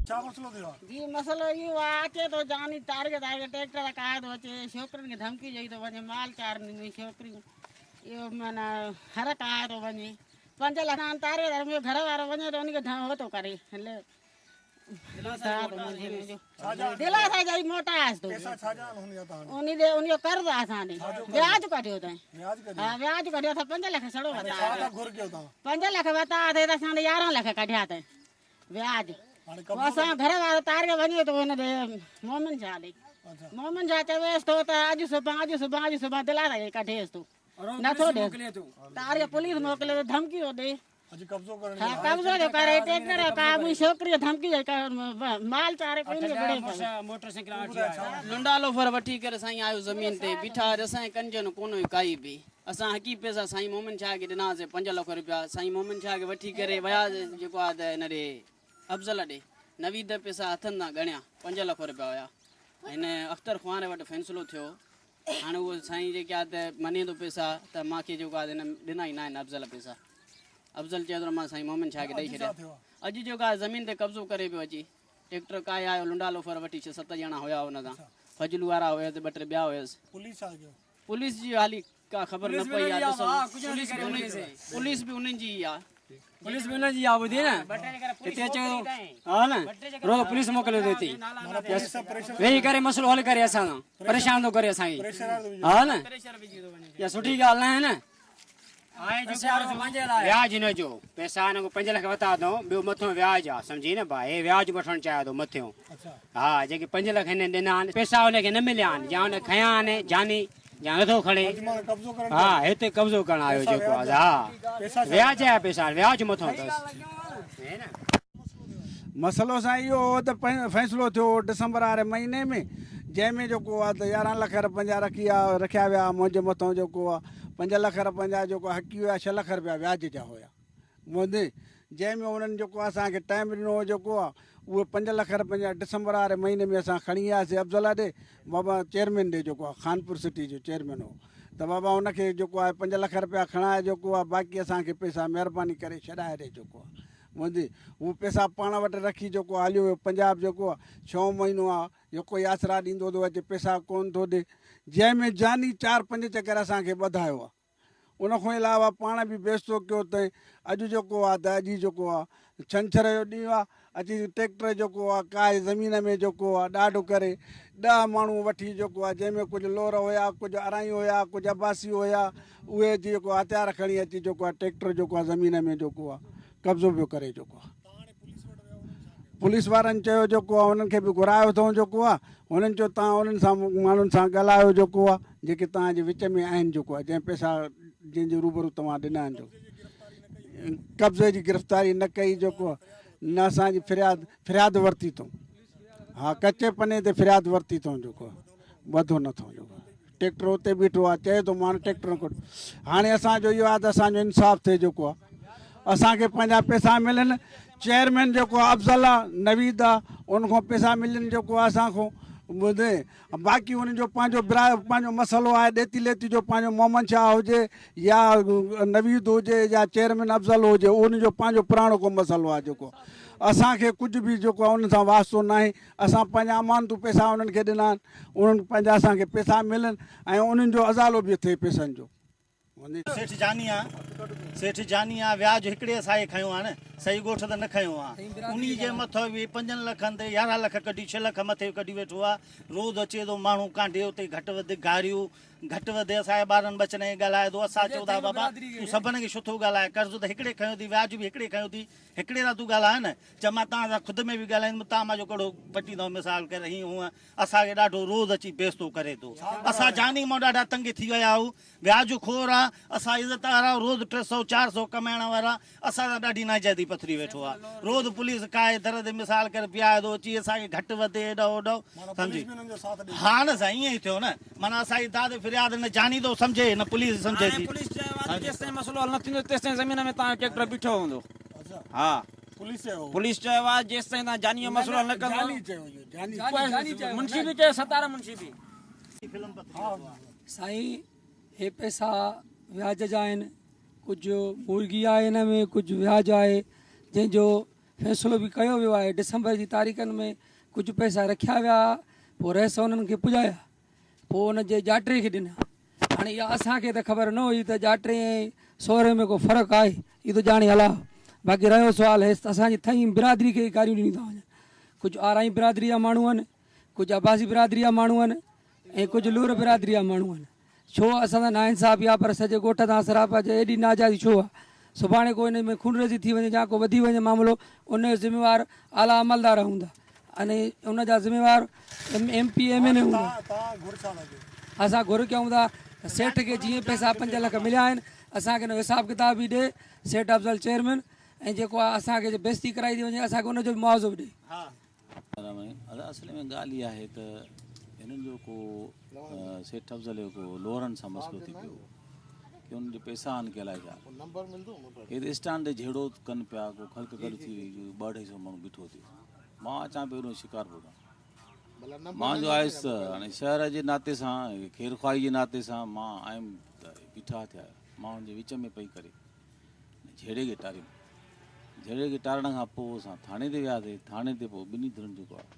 छा मसलो थियो आहे? जी मसलो इहो आहे अचे थो जानी टारगेट आहे ट्रैक्टर काए थो अचे छोकिरियुनि खे धमकी ॾेई थो वञे माल चारनि छोकिरियूं इहो माना हर काए थो वञे 5 लख टारगेट मुंहिंजो घर वारो वञे त उनखे हो थो करे दिलासा जाई मोटास तो पैसा छा जान हुन था उन कर्ज असां ॾे व्याज कढियो अथई हा व्याज कढियो अथई 5 लख छड़ो वता छा घुर कयो था 5 लख वता अथई त असां 11 लख कढिया अथई व्याज असां घर वारो तार वञे थो हिन ॾे मोमिन शाह ॾे मोमिन शाह चवेसि थो त अॼु सुभाणे दिलासा कढेसि थो नथो ॾे तार पुलिस मोकिले धमकी ॾे अॼु कब्ज़ो करण हाँ कब्ज़ो जो करे ट्रैक्टर का मुई छोकरी धमकी माल चारे कोई नहीं बड़े मोटरसाइकिल लुंडालो फर वठी करे साईं आयो जमीन ते बीठा असां कंजन कोन काई बि असां हकी पैसा साईं मोमिन शाह के ॾिनासीं 5 लाख रुपया साईं मोमिन शाह के वठी करे वया जेको आहे त हिन ॾे अफ़ज़ल ॾे नवीद पैसा हथनि तां ॻणिया 5 लाख रुपया हुया हिन अख्तर ख़्वान वटि फ़ैसिलो थियो हाणे उहो साईं जेके आहे त मञे थो पैसा त मूंखे जेको आहे हिन ॾिना ई न आहिनि अफ़ज़ल पैसा अफ़ज़ल चए थो मां साईं मोमिन शाह खे ॾेई छॾिया अॼु जेको आहे ज़मीन ते कब्ज़ो करे पियो अची ट्रैक्टर काए आयो लुंडालो फर वठी 6-7 ॼणा हुया हुन तां फजलू वारा हुया त 2-3 ॿिया हुयसि पुलिस जी हाली का ख़बर न पई आहे पुलिस बि उन्हनि जी आहे पुलिस भी उन्हनि जी आहे ॿुधी न हिते अचो हा न रोज़ पुलिस मोकिले थो हिते वेही करे मसइलो हल करे असां परेशान थो करे असांखे हा न इहा सुठी ॻाल्हि न आहे न व्याज न जो पैसा हिन खां 5 लख वरिता अथऊं ॿियो मथां व्याज आहे सम्झी न भाउ व्याज वठणु चाहियो थो मथियो हा जेके 5 लख हिन ॾिना आहिनि पैसा हुनखे न मिलिया आहिनि या हुन खयां आहिनि जानी या नथो खणे हा हिते कब्ज़ो करणु आयो जेको आहे हा व्याज जा पैसा व्याज मथां अथसि मसइलो सां इहो हो त फ़ैसिलो थियो डिसंबर वारे महीने में जंहिंमें जेको आहे त 11 लख रुपया रखिया विया मुंहिंजे मथां जेको आहे 5 लख रुपया जेको हकी हुया 6 लख रुपया व्याज जा हुया मुंहिंजे जंहिंमें उन्हनि जेको असांखे टाइम ॾिनो जेको आहे उहे 5 लख रुपया डिसंबर वारे महीने में असां खणी वियासीं अफ़ज़ल ॾे बाबा चेयरमैन ॾे जेको आहे खानपुर सिटी जो चेयरमैन हो त बाबा उनखे जेको आहे 5 लख रुपया खणाए जेको आहे बाक़ी असांखे पैसा महिरबानी करे छॾाए ॾे जेको आहे मुंहिंजी हू पैसा पाण वटि रखी जेको आहे हलियो वियो पंजाब जेको आहे 6 महीनो आहे जेको आसरा ॾींदो थो अचे पैसा कोन थो ॾे जंहिंमें जानी 4-5 चकर असांखे ॿधायो आहे उनखां अलावा पाण बि बेस्तो कयो अथई अॼु जेको आहे त अॼु जेको आहे छंछरु जो ॾींहुं आहे अची ट्रैक्टर जेको आहे काए ज़मीन में जेको आहे ॾाढो करे 10 माण्हू वठी जेको आहे जंहिंमें कुझु लोर हुया कुझु अराई हुया कुझु अब्बासी हुया उहे जेको हथियार खणी अची जेको आहे ट्रैक्टर जेको आहे ज़मीन में जेको आहे कब्ज़ो पियो करे जेको आहे पुलिस वारनि चयो जेको आहे उन्हनि खे बि घुरायो अथऊं जेको आहे हुननि चयो तव्हां उन्हनि सां माण्हुनि सां ॻाल्हायो जेको आहे जेके तव्हांजे विच में आहिनि जेको आहे जंहिं पैसा जंहिंजे रूबरू तव्हां ॾिना आहिनि जो कब्ज़े जी गिरफ़्तारी न कई जेको आहे न असांजी फ़रियाद वरिती अथऊं हा कचे पने ते फ़रियाद वरिती अथऊं जेको आहे ॿधो नथो जेको आहे ट्रैक्टर उते बीठो आहे चए थो माण्हू ट्रैक्टर कोट हाणे असांजो इहो आहे त असांजो इंसाफ़ु थिए जेको आहे असांखे पंहिंजा पैसा मिलनि चेयरमैन जेको आहे अफ़ज़ल आहे नवीद आहे उनखां पैसा मिलनि जेको आहे असांखां ॿुधे बाक़ी उनजो पंहिंजो मसइलो आहे ॾेती लेती जो पंहिंजो मोहम्मद शाह हुजे या नवीद हुजे या चेयरमैन अफ़ज़ल हुजे उनजो पंहिंजो पुराणो को मसइलो आहे जेको असांखे कुझु बि जेको आहे उन सां वास्तो न आहे असां पंहिंजा अमानतूं पैसा उन्हनि खे ॾिना आहिनि उन्हनि पंहिंजा असांखे पैसा मिलनि ऐं उन्हनि जो अज़ालो बि थिए पैसनि जो सेठ जानी आहे व्याज हिकिड़े असांखे खयो आहे न सही ॻोठ त न खयो आहे उन जे मथां बि 5 लखनि ते 11 लख कढी 6 लख मथे कढी वेठो आहे रोज़ अचे थो माण्हू कांढे उते घटि वधि गारियूं घटि वधि असांजे ॿारनि बचनि खे ॻाल्हाए थो असां चओ था बाबा तूं सभिनी खे सुठो ॻाल्हाए कर्ज़ त हिकिड़े खयो थी व्याज बि हिकिड़े खयो थी हिकिड़े सां तूं ॻाल्हाए न चए मां तव्हां सां ख़ुदि में बि ॻाल्हाईंदुमि तव्हां मुंहिंजो कहिड़ो पटी अथव मिसाल करे हीअं हूअं असांखे ॾाढो रोज़ अची बेस्तो करे थो असां जानी मां ॾाढा तंग थी विया आहियूं व्याज खोर आहे असां इज़त वारा रोज़ 300-400 कमाइण वारा असां सां ॾाढी नाजाइज़ी पथरी वेठो आहे रोज़ पुलिस काए दर ते मिसाल करे पियाए थो अची असांखे घटि वधि हेॾो होॾो सम्झी हा न साईं ईअं ई थियो न माना असांजी दाद फ़रियाद न जानी थो सम्झे न पुलिस सम्झे थी जेसिताईं मसइलो हल न थींदो तेसिताईं ज़मीन में तव्हां ट्रैक्टर बीठो हूंदो हा पुलिस चयो आहे जेसिताईं तव्हां जानी जो मसइलो हल न कंदो मुंशी बि चयो 17 मुंशी बि साईं हे पैसा व्याज जा आहिनि कुझु मुर्गी आहे हिन में कुझु व्याज आहे जंहिंजो फ़ैसिलो बि कयो वियो आहे। डिसंबर जी तारीख़नि में कुझु पैसा रखिया विया, पोइ रहिस उन्हनि खे पुॼाया, पोइ उन जे ॼाटे खे ॾिना। हाणे इहा असांखे त ख़बर न हुई त ॼाटे ऐं सहुरे में को फ़र्क़ु आहे, इहो त ॼाणे हला। बाक़ी रहियो सुवालु हेसि त असांजी थई बिरादरी खे गारियूं ॾिनी था वञनि। कुझु आराई बिरादरी जा माण्हू आहिनि, कुझु अब्बासी बिरादरी जा माण्हू आहिनि ऐं कुझु लूर बिरादरी जा माण्हू आहिनि। छो असां सां नाइंसाफ़ी आहे, पर सॼे ॻोठ तां सरापा जे एॾी नाजाइज़ी छो आहे? सुभाणे को इन में खूनरेज़ी थी वञे या को वधी वञे मामिलो, उनजो ज़िम्मेवार आला अमलदार हूंदा अने उन जा ज़िम्मेवार MP MLA हूंदा। असां घुर कयूं था त सेठ खे जीअं पैसा 5 लख मिलिया आहिनि, असांखे हिन हिसाब किताब बि ॾिए सेठ अफ़ज़ल चेयरमैन, ऐं जेको आहे असांखे बेइज़ती कराई थी वञे असांखे उनजो बि मुआवज़ो बि ॾिए। असुल में ॻाल्हि इहा आहे त हिननि जो को सेठ अफ़ज़ल जो को लोहरनि सां मसइलो थी पियो की उन्हनि जो पैसा आहिनि की अलाए छा। हे त स्टैंड ते झेड़ो कनि पिया, को ख़ल्क गॾु थी वई, 200 माण्हू बीठो थी। मां अचां पियो हेॾो शिकारपुर खां, मां जो आयुसि त हाणे शहर जे नाते सां, ख़ैरख़्वाही जे नाते सां मां आयुमि त बीठा थिया, मां हुनजे विच में पई करे झेड़े खे टारियमि। झेड़े खे टारण खां पोइ असां थाणे ते वियासीं। थाणे ते पोइ ॿिन्ही धुरनि जेको आहे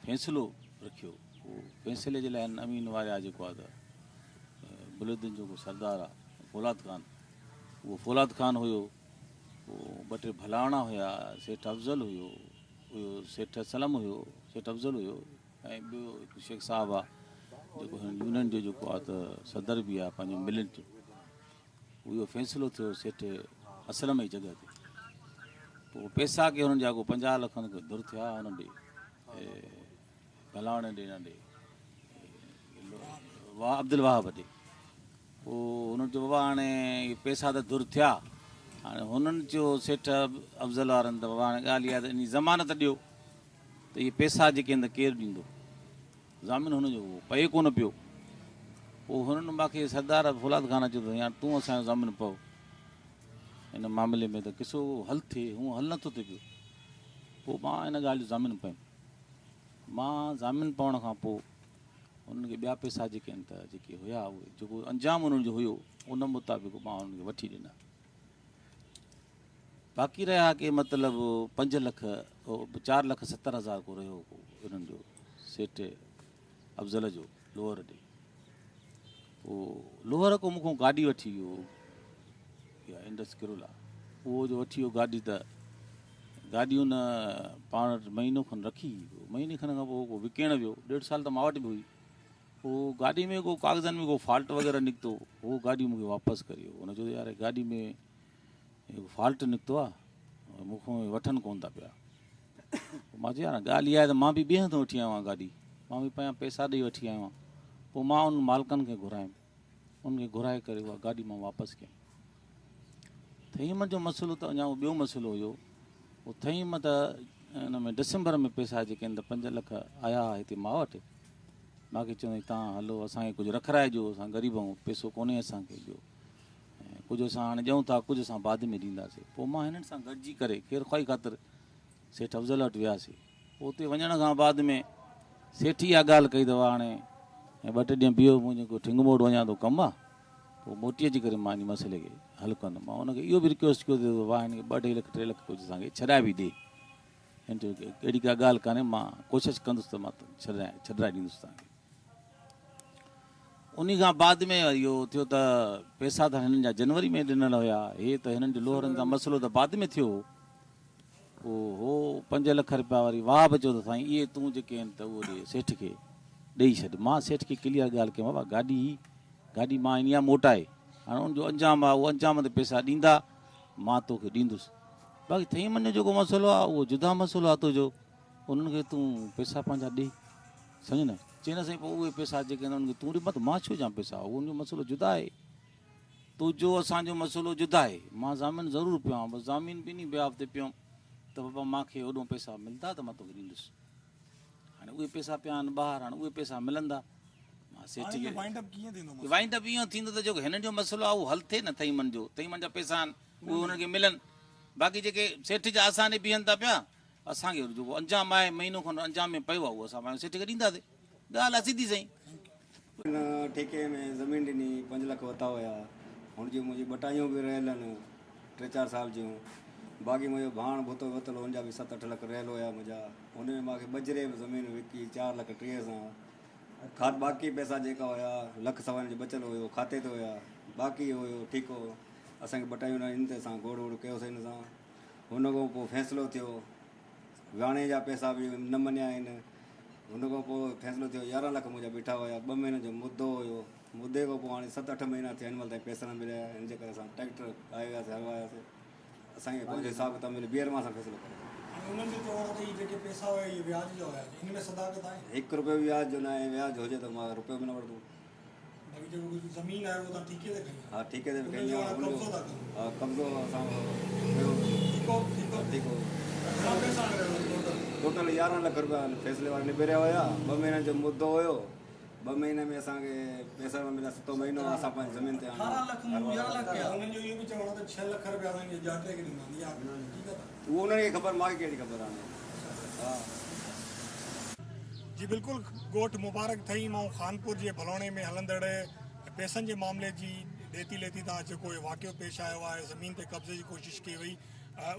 फ़ैसिलो रखियो। उहो फ़ैसिले जे लाइ अमीन वारा जेको आहे त बुलंदुनि जो को सरदार आहे फौलाद ख़ान, उहो फौलाद ख़ान हुयो। पोइ 2 टे भलाणा हुया, सेठ अफ़ज़ल हुयो, सेठ सलम हुयो, सेठ अफ़ज़ल हुयो, ऐं ॿियो हिकु शेख साहिबु आहे जेको हिन यूनियन जो जेको आहे त सदर बि आहे पंहिंजो मिलनि जो। उहो फ़ैसिलो थियो सेठ असलम जी जॻह ते। पोइ पैसा के हुननि जा को 50 लख दुर थिया हुननि ॾे, भलावण ॾे न ॾे, वाह अब्दुल वाहब ॾे। पोइ हुननि जो बाबा हाणे पैसा त दुर थिया, हाणे हुननि चयो सेठ अफ़ज़ल वारनि त बाबा हाणे ॻाल्हि इहा त इन ज़मानत ॾियो त इहे पैसा जेके आहिनि त केरु ॾींदो, ज़ामीन हुनजो पए कोन पियो। पोइ हुननि मूंखे सरदार फौलाद ख़ान चयो त यार तूं असांजो ज़ामीन पओ हिन मामले में, त किसो हल थिए, हूअं हल नथो थिए पियो। पोइ मां हिन ॻाल्हि जो ज़ामीन पयुमि। मां ज़ामीन पवण खां पोइ हुननि खे ॿिया पैसा जेके आहिनि त जेके हुया उहे जेको अंजाम हुननि जो हुयो उन मुताबिक़ मां हुननि खे वठी ॾिना। बाक़ी रहिया की मतिलबु 5 लख 4,70,000 को रहियो हुननि जो सेठ अफ़ज़ल जो लोहर ॾे। पोइ लोहर को मूंखां गाॾी वठी वियो, इहा इंडस किरोला, उहो जो वठी वियो गाॾी, त गाॾी हुन पाण महीनो खनि रखी, महीने खनि खां पोइ को विकिण वियो। 1.5 साल त मां वटि बि हुई। पोइ गाॾी में को कागज़नि में को फॉल्ट वग़ैरह निकितो, उहो गाॾी मूंखे वापसि करियो। हुन चयो यार गाॾी में फॉल्ट निकितो आहे, मूंखां वठनि कोन था पिया। मां चयो यार ॻाल्हि इहा आहे त मां बि ॿिए हंधि वठी आयो आहियां गाॾी, मां बि पंहिंजा पैसा ॾेई वठी आयो आहियां। पोइ मां उन मालिकनि खे घुरायुमि, उनखे घुराए करे उहा गाॾी मां वापसि कयमि। थईम जो मसइलो त अञा ॿियो मसइलो हुयो। उहो थईम त हिन में डिसंबर में पैसा जेके आहिनि त 5 लख आया हिते मां वटि। मूंखे चवंदा तव्हां हलो असांखे कुझु रखाराइजो, असां ग़रीब आहियूं, पैसो कोन्हे असांखे ॾियो, ऐं कुझु असां हाणे ॾियूं था, कुझु असां बाद में ॾींदासीं। पोइ मां हिननि सां गॾिजी करे ख़ैरख़्वाही ख़ातिर सेठ अफ़ज़ल वटि वियासीं। पोइ उते वञण खां बाद में सेठ इहा ॻाल्हि कई अथव हाणे 2 टे ॾींहं बीहो, मुंहिंजो को ठिंग मोड़ वञा थो कमु आहे, पोइ मोटी अची करे मां इन मसइले खे हल कंदुमि। मां हुनखे इहो बि रिक्वेस्ट कयो त वाह हिन खे 2-2 लख 3 लख कुझु असांखे छॾाए बि ॾे। हिन चयो की अहिड़ी का ॻाल्हि कान्हे, मां कोशिशि कंदुसि त मां छॾाए ॾींदुसि तव्हांखे। उन खां बाद में इहो थियो त पैसा त हिननि जा जनवरी में ॾिनल हुया, हे त हिननि जो लोहरनि सां मसइलो त बाद में थियो। पोइ हो 5 लख रुपया वरी वाह बि चयो त साईं इहे तूं जेके आहिनि त उहो ॾे सेठ खे ॾेई छॾ। मां सेठ खे क्लियर ॻाल्हि कयमि, बाबा गाॾी मां इन मोटाए, हाणे उनजो अंजाम आहे, उहो अंजाम ते पैसा ॾींदा मां तोखे ॾींदुसि। बाक़ी थईमन जो जेको मसइलो आहे उहो जुदा मसइलो आहे तुंहिंजो, उन्हनि खे तूं पैसा पंहिंजा ॾे, सम्झ न। चई न साईं पोइ उहे पैसा जेके आहिनि उन्हनि खे तूं ॾे, मत मां छो ॾियां पैसा, उनजो मसइलो जुदा आहे, तुंहिंजो असांजो मसइलो जुदा आहे। मां ज़ामीन ज़रूरु पियो आहियां, बसि ज़ामीन ॿिन्ही बिहाफ ते पियुमि त बाबा मूंखे होॾो पैसा मिलंदा त मां तोखे ॾींदुसि। हाणे उहे पैसा पिया आहिनि ॿाहिरि, हाणे उहे पैसा मिलंदा। मां सेठ खे वाइंड अप ईअं थींदो त जेको हिननि जो मसइलो आहे उहो हल थिए न, थईमन जा पैसा आहिनि उहे हुननि खे मिलनि। बाक़ी जेके सेठ जा असां ॾे बीहनि था पिया, असांखे जेको अंजाम आहे महीनो खनि अंजाम में पियो आहे उहो असां पंहिंजे सेठ खे ॾींदासीं। ॻाल्हि आहे सिधी साईं। ठेके में ज़मीन ॾिनी, 5 लख वरिता हुया, हुनजी मुंहिंजी बटाइयूं बि रहियल आहिनि 3-4 साल जूं। बाक़ी मुंहिंजो भाण भुतो वतल हुनजा बि 7-8 लख रहियल हुया मुंहिंजा, हुन में मूंखे बजरे में ज़मीन विकी 4,30,000 सां। बाक़ी पैसा जेका हुया 1,00,000 जो बचियल हुयो खाते ते हुया, बाक़ी हुयो ठीकु हो। असांखे बटायूं न इन ते असां गोड़ वोड़ कयोसीं हिन सां। हुन खां पोइ फ़ैसिलो थियो, विहाणे जा पैसा बि न मञिया आहिनि। हुन खां पोइ फ़ैसिलो थियो 11 लख मुंहिंजा बीठा हुया, 2 महीननि जो मुदो हुयो। मुदे खां पोइ हाणे 7-8 महीना थिया हिन महिल ताईं पैसा न मिलिया। हिन जे करे असां ट्रैक्टर आयो वियासीं, हलवायासीं। असांखे पंहिंजे हिसाब किताब मिले ॿीहर मां असां फ़ैसिलो कयो। उन्हनि जो चवण त इहे जेके पैसा हुया इहे व्याज जो हुया, हिन में सदाकत आहे? 1 रुपयो बि व्याज जो न आहे, व्याज हुजे त मां रुपयो बि न वठंदुमि। बाक़ी जेको ज़मीन आहे उहो तव्हां ठीके ते खणी? हा ठीके ते बि उन्हनि जो हाणे कब्ज़ो था कयो? हा कब्ज़ो असां ठीकु। घणा पैसा टोटल 11 लख रुपया फ़ैसिले वारे निबेरिया हुया। 2 महीननि जो मुदो हुयो, 2 महीने में असांखे पैसा न मिलिया। 7 महीनो असां पंहिंजी ज़मीन ते उन्हनि जो इहो बि चवणो त 6 लख रुपया असांखे जाटे खे ॾिना। उहो उन्हनि खे ख़बर, मूंखे कहिड़ी ख़बर आहे। हा जी बिल्कुलु, ॻोठ मुबारक थई मां खानपुर जे भलोणे में हलंदड़ पैसनि जे मामले जी ॾेती लेती तां जेको वाक़ियो पेश आयो आहे, ज़मीन ते कब्ज़े जी कोशिशि कई वई,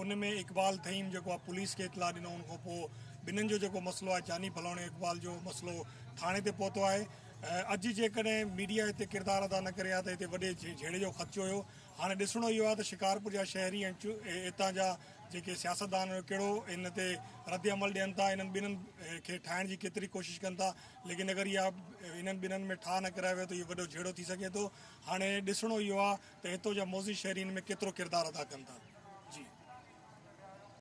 उन में इक़बाल थईम जेको आहे पुलिस खे इतला ॾिनो। उन खां पोइ ॿिन्हिनि जो जेको मसइलो आहे जानी भलोणे इक़बाल जो मसइलो थाणे ते पहुतो आहे। अॼु जेकॾहिं मीडिया हिते किरदारु अदा न करे हा त हिते वॾे झेड़े जो ख़दशो हुयो। हाणे ॾिसणो इहो आहे त शिकारपुर जा शहरी ऐं हितां जा जेके सियासतदान कहिड़ो इन ते रद्द अमल ॾियनि था, इन्हनि ॿिन्हिनि खे ठाहिण जी केतिरी कोशिशि कनि था। लेकिन अगरि इहा इन्हनि ॿिन्हिनि में ठाह न करायो वियो त इहो वॾो झेड़ो थी सघे थो। हाणे ॾिसणो इहो आहे त हितां जा मोज़ी शहरी इन में केतिरो किरदारु अदा कनि था।